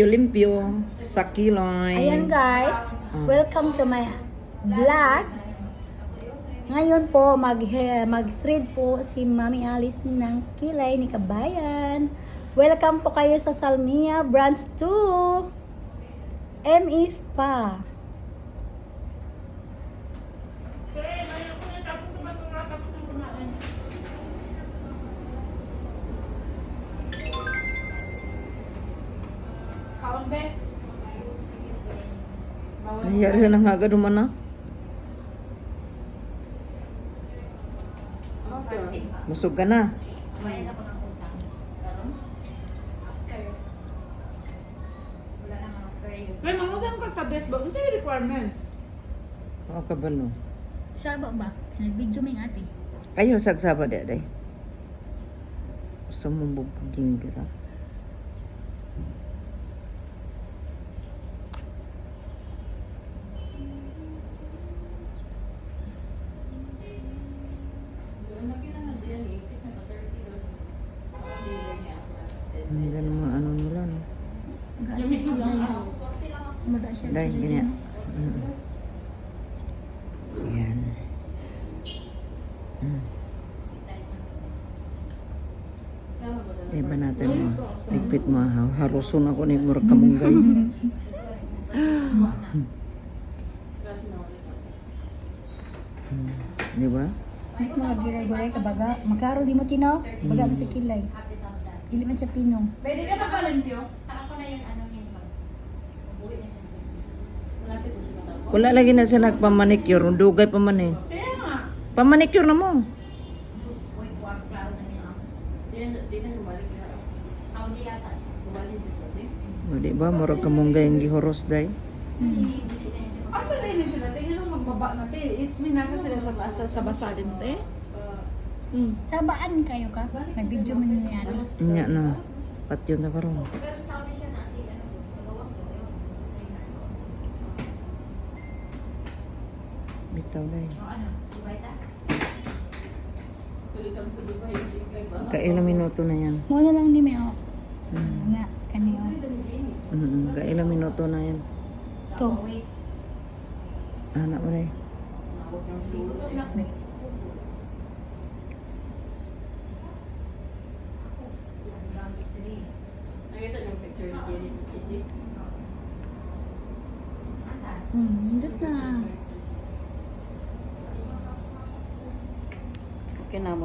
Limpyo sa Kiloy. Ayan guys, welcome to my vlog. Ngayon po, mag-thread po si Mami Alice ng Kilay ni Kabayan. Welcome po kayo sa Salmia Branch 2. ME Spa. Nangyari na nga agad naman na. Busog ka na. May mangutang ka sa best ba? Ano sa'yo requirement? Oo ka ba no? Saba ba? Nag-video may ate. Ayaw sagsaba di aday. Gusto mo bubuging ka. Ang ganda mga ano nila no. Dahil ganyan. Yan. Iba natin mo. Ligpit mo. Haruson ako ni Murag Kamunggay. Di ba? Ay, mga giray-giray ka baga. Magkaro di mo tinaw? Baga mo sa Kilay. Dili man sa Pinong. Pwede ka sa Kalimpyo? Wala lagi na siya nagpamanicure. Dugay pa man eh. Kaya nga. Pamanicure na mo. O, di ba? Murag Kamunggay ang gihoros day. Asa din sila? Tingnan mo magbaba na te. It's mean nasa sila sa taas sa basalin te. Sabaan kayo ka? Nag-video man ni ate. Nya na. Patyo na karon. Bitaw day. Kailang minuto na yan. Muna lang ni Meo. Nga, kaniyo. Kailang minuto na yan. To. Anak mo na eh. Hindot na. Okay na mo.